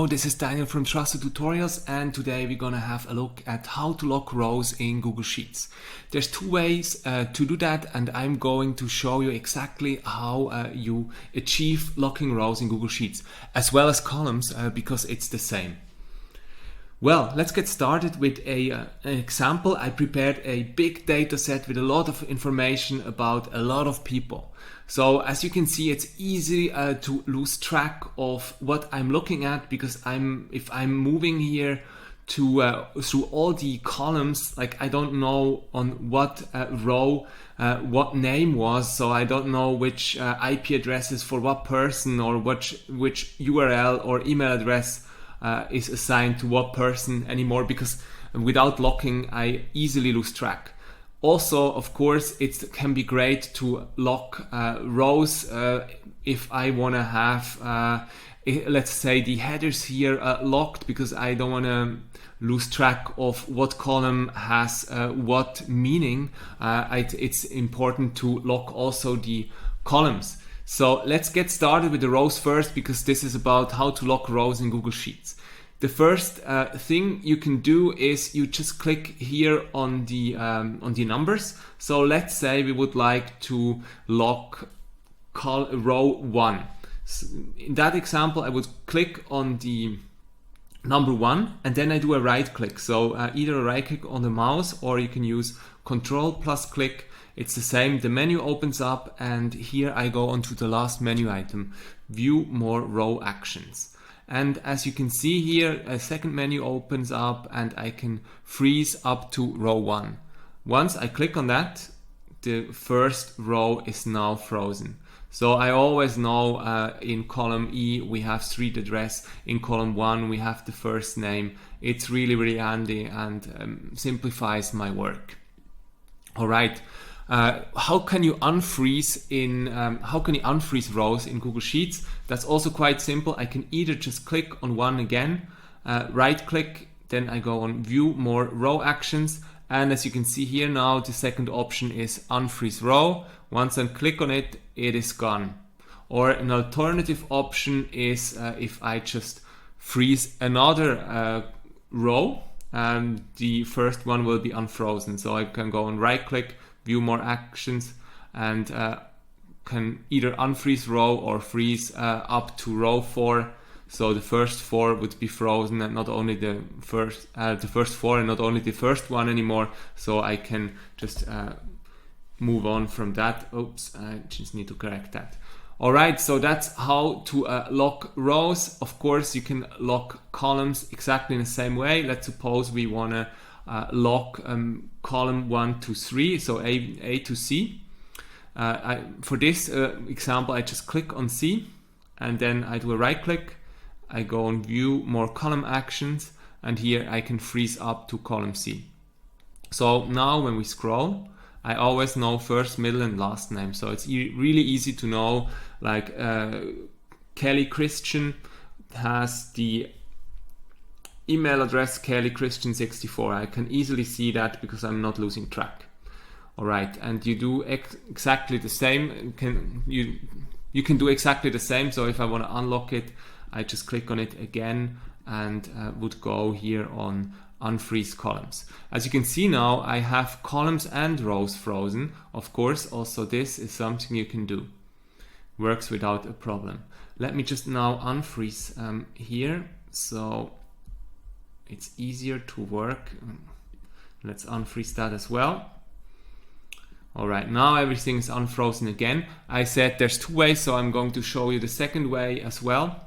Hello, this is Daniel from Trusted Tutorials, and today we're gonna have a look at how to lock rows in Google Sheets. There's two ways to do that, and I'm going to show you exactly how you achieve locking rows in Google Sheets, as well as columns, because it's the same. Well, let's get started with an example. I prepared a big data set with a lot of information about a lot of people. So as you can see, it's easy to lose track of what I'm looking at, because if I'm moving here to through all the columns, like I don't know on what row what name was, so I don't know which IP addresses for what person, or which URL or email address is assigned to what person anymore, because without locking I easily lose track. Also, of course, it can be great to lock rows if I want to have, let's say, the headers here locked, because I don't want to lose track of what column has what meaning. It's important to lock also the columns. So let's get started with the rows first, because this is about how to lock rows in Google Sheets. The first thing you can do is you just click here on the numbers. So let's say we would like to lock row 1. So in that example, I would click on the number 1, and then I do a right click. So either a right click on the mouse, or you can use Control plus click. It's the same. The menu opens up, and here I go onto the last menu item, View More Row Actions. And as you can see here, a second menu opens up, and I can freeze up to row 1. Once I click on that, the first row is now frozen. So I always know in column E we have street address, in column 1 we have the first name. It's really, really handy and simplifies my work. All right. How can you unfreeze rows in Google Sheets? That's also quite simple. I can either just click on one again, right click, then I go on View More Row Actions, and as you can see here now, the second option is Unfreeze Row. Once I click on it, it is gone. Or an alternative option is if I just freeze another row, and the first one will be unfrozen. So I can go on right click, View More Actions, and can either unfreeze row or freeze up to row 4. So the first 4 would be frozen, and not only the first 4 and not only the first one anymore. So I can just move on from that. Oops, I just need to correct that. All right, so that's how to lock rows. Of course, you can lock columns exactly in the same way. Let's suppose we want to lock column 1 to 3, so A to C. For this example, I just click on C, and then I do a right click. I go on View More Column Actions, and here I can freeze up to column C. So now when we scroll, I always know first, middle, and last name. So it's really easy to know, like Kelly Christian has the email address kellychristian64. I can easily see that because I'm not losing track. All right, and you do exactly the same. You can do exactly the same. So if I want to unlock it, I just click on it again and would go here on Unfreeze Columns. As you can see now, I have columns and rows frozen. Of course, also this is something you can do. Works without a problem. Let me just now unfreeze here, so it's easier to work. Let's unfreeze that as well. All right, now everything is unfrozen again. I said there's two ways, so I'm going to show you the second way as well,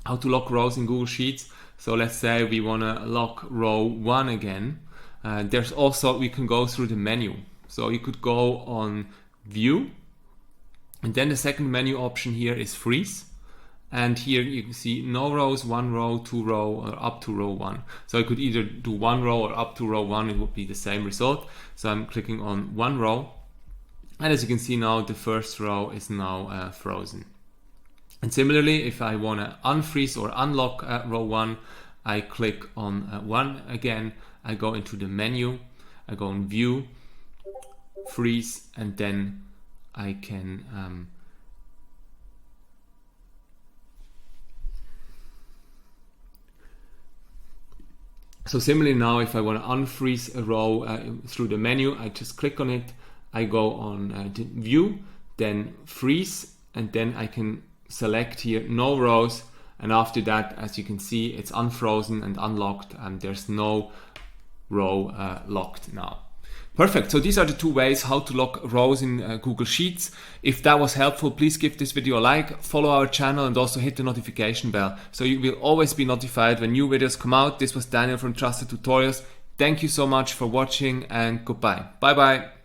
how to lock rows in Google Sheets. So let's say we want to lock row 1 again. There's also, we can go through the menu. So you could go on View, and then the second menu option here is Freeze. And here you can see no rows, 1 row, 2 row, or up to row 1. So I could either do 1 row or up to row 1, it would be the same result. So I'm clicking on 1 row. And as you can see now, the first row is now frozen. And similarly, if I want to unfreeze or unlock row 1, I click on 1 again. I go into the menu, I go on View, Freeze, and then I can So similarly now, if I want to unfreeze a row through the menu, I just click on it, I go on view, then freeze, and then I can select here no rows, and after that, as you can see, it's unfrozen and unlocked, and there's no row locked now. Perfect. So these are the two ways how to lock rows in Google Sheets. If that was helpful, please give this video a like, follow our channel, and also hit the notification bell so you will always be notified when new videos come out. This was Daniel from Trusted Tutorials. Thank you so much for watching, and goodbye. Bye bye.